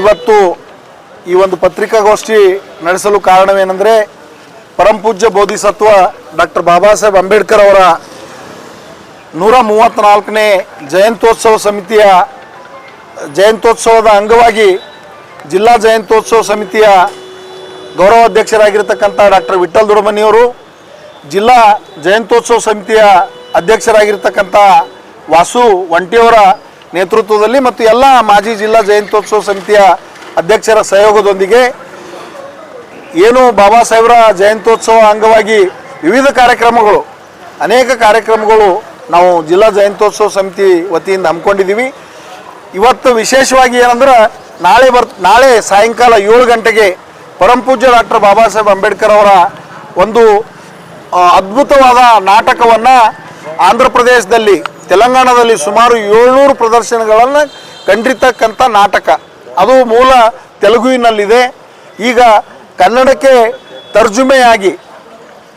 ಇವತ್ತು ಈ ಒಂದು ಪತ್ರಿಕಾಗೋಷ್ಠಿ ನಡೆಸಲು ಕಾರಣವೇನೆಂದರೆ ಪರಮಪೂಜ್ಯ ಬೋಧಿಸತ್ವ ಡಾಕ್ಟರ್ ಬಾಬಾ ಸಾಹೇಬ್ ಅಂಬೇಡ್ಕರ್ ಅವರ 134ನೇ ಜಯಂತ್ಯೋತ್ಸವ ಸಮಿತಿಯ ಜಯಂತ್ಯೋತ್ಸವದ ಅಂಗವಾಗಿ ಜಿಲ್ಲಾ ಜಯಂತ್ಯೋತ್ಸವ ಸಮಿತಿಯ ಗೌರವ ಅಧ್ಯಕ್ಷರಾಗಿರ್ತಕ್ಕಂಥ ಡಾಕ್ಟರ್ ವಿಠಲ್ ದುಡಮನಿಯವರು, ಜಿಲ್ಲಾ ಜಯಂತ್ಯೋತ್ಸವ ಸಮಿತಿಯ ಅಧ್ಯಕ್ಷರಾಗಿರ್ತಕ್ಕಂಥ ವಾಸು ವಂಟಿಯವರ ನೇತೃತ್ವದಲ್ಲಿ ಮತ್ತು ಎಲ್ಲ ಮಾಜಿ ಜಿಲ್ಲಾ ಜಯಂತ್ಯೋತ್ಸವ ಸಮಿತಿಯ ಅಧ್ಯಕ್ಷರ ಸಹಯೋಗದೊಂದಿಗೆ ಏನು ಬಾಬಾ ಸಾಹೇಬರ ಜಯಂತ್ಯೋತ್ಸವ ಅಂಗವಾಗಿ ವಿವಿಧ ಕಾರ್ಯಕ್ರಮಗಳು, ಅನೇಕ ಕಾರ್ಯಕ್ರಮಗಳು ನಾವು ಜಿಲ್ಲಾ ಜಯಂತ್ಯೋತ್ಸವ ಸಮಿತಿ ವತಿಯಿಂದ ಹಮ್ಮಿಕೊಂಡಿದ್ದೀವಿ. ಇವತ್ತು ವಿಶೇಷವಾಗಿ ಏನಂದ್ರೆ ನಾಳೆ ಸಾಯಂಕಾಲ 7 ಗಂಟೆಗೆ ಪರಮಪೂಜ್ಯ ಡಾಕ್ಟರ್ ಬಾಬಾ ಸಾಹೇಬ್ ಅಂಬೇಡ್ಕರ್ ಅವರ ಒಂದು ಅದ್ಭುತವಾದ ನಾಟಕವನ್ನು ಆಂಧ್ರ ಪ್ರದೇಶದಲ್ಲಿ, ತೆಲಂಗಾಣದಲ್ಲಿ ಸುಮಾರು 700 ಪ್ರದರ್ಶನಗಳನ್ನು ಕಂಡಿರ್ತಕ್ಕಂಥ ನಾಟಕ. ಅದು ಮೂಲ ತೆಲುಗುವಿನಲ್ಲಿದೆ. ಈಗ ಕನ್ನಡಕ್ಕೆ ತರ್ಜುಮೆಯಾಗಿ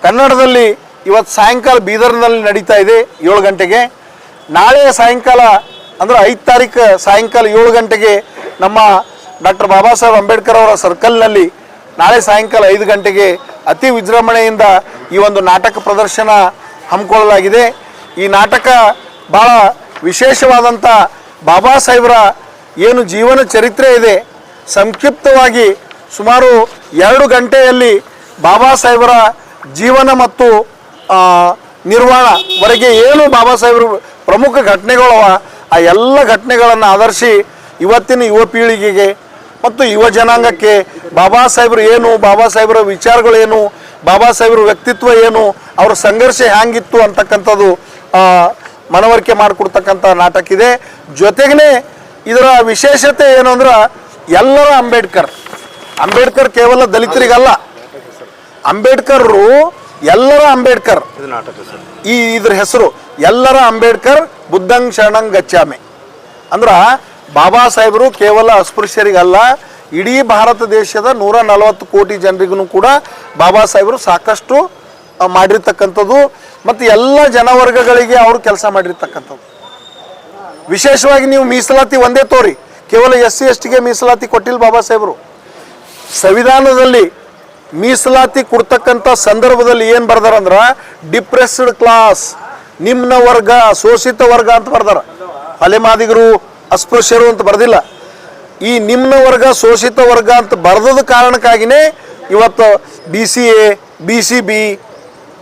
ಕನ್ನಡದಲ್ಲಿ ಇವತ್ತು ಸಾಯಂಕಾಲ ಬೀದರ್ನಲ್ಲಿ ನಡೀತಾ ಇದೆ 7 ಗಂಟೆಗೆ. ನಾಳೆ ಸಾಯಂಕಾಲ ಅಂದರೆ 5 ತಾರೀಕು ಸಾಯಂಕಾಲ 7 ಗಂಟೆಗೆ ನಮ್ಮ ಡಾಕ್ಟರ್ ಬಾಬಾ ಸಾಹೇಬ್ ಅಂಬೇಡ್ಕರ್ ಅವರ ಸರ್ಕಲ್ನಲ್ಲಿ ನಾಳೆ ಸಾಯಂಕಾಲ 5 ಗಂಟೆಗೆ ಅತಿ ವಿಜೃಂಭಣೆಯಿಂದ ಈ ಒಂದು ನಾಟಕ ಪ್ರದರ್ಶನ ಹಮ್ಮಿಕೊಳ್ಳಲಾಗಿದೆ. ಈ ನಾಟಕ ಭಾಳ ವಿಶೇಷವಾದಂಥ ಬಾಬಾ ಸಾಹೇಬರ ಏನು ಜೀವನ ಚರಿತ್ರೆ ಇದೆ, ಸಂಕ್ಷಿಪ್ತವಾಗಿ ಸುಮಾರು 2 ಗಂಟೆಯಲ್ಲಿ ಬಾಬಾ ಸಾಹೇಬರ ಜೀವನ ಮತ್ತು ನಿರ್ವಾಣವರೆಗೆ ಏನು ಬಾಬಾ ಸಾಹೇಬರು ಪ್ರಮುಖ ಘಟನೆಗಳವ ಆ ಎಲ್ಲ ಘಟನೆಗಳನ್ನು ಆಧರಿಸಿ ಇವತ್ತಿನ ಯುವ ಪೀಳಿಗೆಗೆ ಮತ್ತು ಯುವ ಜನಾಂಗಕ್ಕೆ ಬಾಬಾ ಸಾಹೇಬರು ಏನು, ಬಾಬಾ ಸಾಹೇಬರ ವಿಚಾರಗಳೇನು, ಬಾಬಾ ಸಾಹೇಬರ ವ್ಯಕ್ತಿತ್ವ ಏನು, ಅವರ ಸಂಘರ್ಷ ಹ್ಯಾಂಗಿತ್ತು ಅಂತಕ್ಕಂಥದ್ದು ಮನವರಿಕೆ ಮಾಡಿಕೊಡ್ತಕ್ಕಂಥ ನಾಟಕ ಇದೆ. ಜೊತೆಗೇ ಇದರ ವಿಶೇಷತೆ ಏನು ಅಂದ್ರೆ ಎಲ್ಲರ ಅಂಬೇಡ್ಕರ್ ಕೇವಲ ದಲಿತರಿಗಲ್ಲ, ಅಂಬೇಡ್ಕರ್ರು ಎಲ್ಲರ ಅಂಬೇಡ್ಕರ್. ಇದ್ರ ಹೆಸರು ಎಲ್ಲರ ಅಂಬೇಡ್ಕರ್ ಬುದ್ಧಂಗ್ ಶರಣಂಗ್ ಗಚ್ಚಾಮಿ. ಅಂದ್ರೆ ಬಾಬಾ ಸಾಹೇಬರು ಕೇವಲ ಅಸ್ಪೃಶ್ಯರಿಗಲ್ಲ, ಇಡೀ ಭಾರತ ದೇಶದ 140 ಕೋಟಿ ಜನರಿಗೂ ಕೂಡ ಬಾಬಾ ಸಾಹೇಬರು ಸಾಕಷ್ಟು ಮಾಡಿರ್ತಕ್ಕಂಥದ್ದು ಮತ್ತು ಎಲ್ಲ ಜನವರ್ಗಗಳಿಗೆ ಅವರು ಕೆಲಸ ಮಾಡಿರ್ತಕ್ಕಂಥದ್ದು. ವಿಶೇಷವಾಗಿ ನೀವು ಮೀಸಲಾತಿ ಒಂದೇ ತೋರಿ, ಕೇವಲ SC STಗೆ ಮೀಸಲಾತಿ ಕೊಟ್ಟಿಲ್ಲ ಬಾಬಾ ಸಾಹೇಬರು. ಸಂವಿಧಾನದಲ್ಲಿ ಮೀಸಲಾತಿ ಕೊಡ್ತಕ್ಕಂಥ ಸಂದರ್ಭದಲ್ಲಿ ಏನು ಬರ್ದಾರಂದ್ರೆ ಡಿಪ್ರೆಸ್ಡ್ ಕ್ಲಾಸ್, ನಿಮ್ನ ವರ್ಗ, ಶೋಷಿತ ವರ್ಗ ಅಂತ ಬರ್ದಾರ. ಅಲೆಮಾದಿಗರು, ಅಸ್ಪೃಶ್ಯರು ಅಂತ ಬರ್ದಿಲ್ಲ. ಈ ನಿಮ್ನ ವರ್ಗ, ಶೋಷಿತ ವರ್ಗ ಅಂತ ಬರ್ದದ ಕಾರಣಕ್ಕಾಗಿಯೇ ಇವತ್ತು BCA, BCB,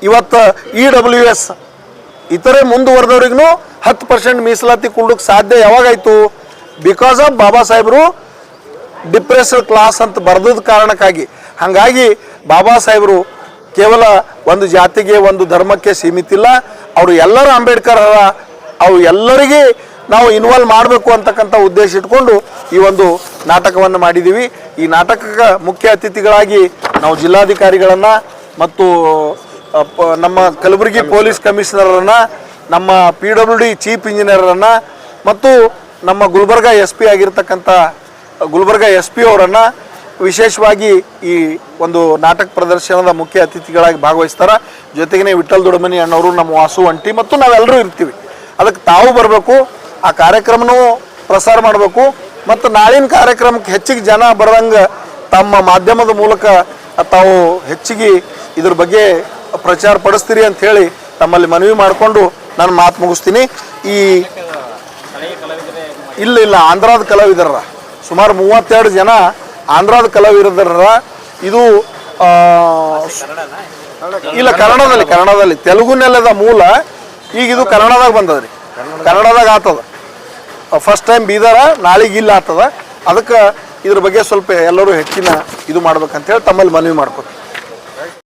ಇವತ್ತು EWS ಇತರೆ ಮುಂದುವರೆದವ್ರಿಗೂ 10% ಮೀಸಲಾತಿ ಕೊಡೋಕ್ಕೆ ಸಾಧ್ಯ ಯಾವಾಗಾಯಿತು? ಬಿಕಾಸ್ ಆಫ್ ಬಾಬಾ ಸಾಹೇಬರು ಡಿಪ್ರೆಸ್ಡ್ ಕ್ಲಾಸ್ ಅಂತ ಬರ್ದದ ಕಾರಣಕ್ಕಾಗಿ. ಹಾಗಾಗಿ ಬಾಬಾ ಸಾಹೇಬರು ಕೇವಲ ಒಂದು ಜಾತಿಗೆ, ಒಂದು ಧರ್ಮಕ್ಕೆ ಸೀಮಿತ ಇಲ್ಲ. ಅವರು ಎಲ್ಲರೂ ಅಂಬೇಡ್ಕರ್ ಅವು ಎಲ್ಲರಿಗೆ ನಾವು ಇನ್ವಾಲ್ವ್ ಮಾಡಬೇಕು ಅಂತಕ್ಕಂಥ ಉದ್ದೇಶ ಇಟ್ಕೊಂಡು ಈ ಒಂದು ನಾಟಕವನ್ನು ಮಾಡಿದ್ದೀವಿ. ಈ ನಾಟಕಕ್ಕೆ ಮುಖ್ಯ ಅತಿಥಿಗಳಾಗಿ ನಾವು ಜಿಲ್ಲಾಧಿಕಾರಿಗಳನ್ನು ಮತ್ತು ನಮ್ಮ ಕಲಬುರಗಿ ಪೊಲೀಸ್ ಕಮಿಷನರನ್ನು, ನಮ್ಮ PWD ಚೀಫ್ ಇಂಜಿನಿಯರನ್ನು ಮತ್ತು ನಮ್ಮ ಗುಲ್ಬರ್ಗ SP ಆಗಿರ್ತಕ್ಕಂಥ ಗುಲ್ಬರ್ಗ SP ಅವರನ್ನು ವಿಶೇಷವಾಗಿ ಈ ಒಂದು ನಾಟಕ ಪ್ರದರ್ಶನದ ಮುಖ್ಯ ಅತಿಥಿಗಳಾಗಿ ಭಾಗವಹಿಸ್ತಾರೆ. ಜೊತೆಗೇ ವಿಠಲ್ ದುಡಮನಿ ಅಣ್ಣವರು, ನಮ್ಮ ವಾಸು ಅಂಟಿ ಮತ್ತು ನಾವೆಲ್ಲರೂ ಇರ್ತೀವಿ. ಅದಕ್ಕೆ ತಾವು ಬರಬೇಕು, ಆ ಕಾರ್ಯಕ್ರಮನೂ ಪ್ರಸಾರ ಮಾಡಬೇಕು ಮತ್ತು ನಾಳಿನ ಕಾರ್ಯಕ್ರಮಕ್ಕೆ ಹೆಚ್ಚಿಗೆ ಜನ ಬರೋಂಗೆ ತಮ್ಮ ಮಾಧ್ಯಮದ ಮೂಲಕ ತಾವು ಹೆಚ್ಚಿಗೆ ಇದ್ರ ಬಗ್ಗೆ ಪ್ರಚಾರ ಪಡಿಸ್ತೀರಿ ಅಂಥೇಳಿ ತಮ್ಮಲ್ಲಿ ಮನವಿ ಮಾಡಿಕೊಂಡು ನಾನು ಮಾತು ಮುಗಿಸ್ತೀನಿ. ಇಲ್ಲ ಆಂಧ್ರದ ಕಲಾವಿದರ ಸುಮಾರು 32 ಜನ ಆಂಧ್ರದ ಕಲಾವಿದರ. ಇದು ಇಲ್ಲ ಕನ್ನಡದಲ್ಲಿ ತೆಲುಗು ನೆಲದ ಮೂಲ. ಈಗ ಇದು ಕನ್ನಡದಾಗ ಬಂದದ್ರಿ, ಕನ್ನಡದಾಗ ಆತದ. ಫಸ್ಟ್ ಟೈಮ್ ಬೀದರ, ನಾಳೆಗೆ ಇಲ್ಲ ಆತದ. ಅದಕ್ಕೆ ಇದ್ರ ಬಗ್ಗೆ ಸ್ವಲ್ಪ ಎಲ್ಲರೂ ಹೆಚ್ಚಿನ ಇದು ಮಾಡ್ಬೇಕಂತೇಳಿ ತಮ್ಮಲ್ಲಿ ಮನವಿ ಮಾಡ್ಬೇಕು.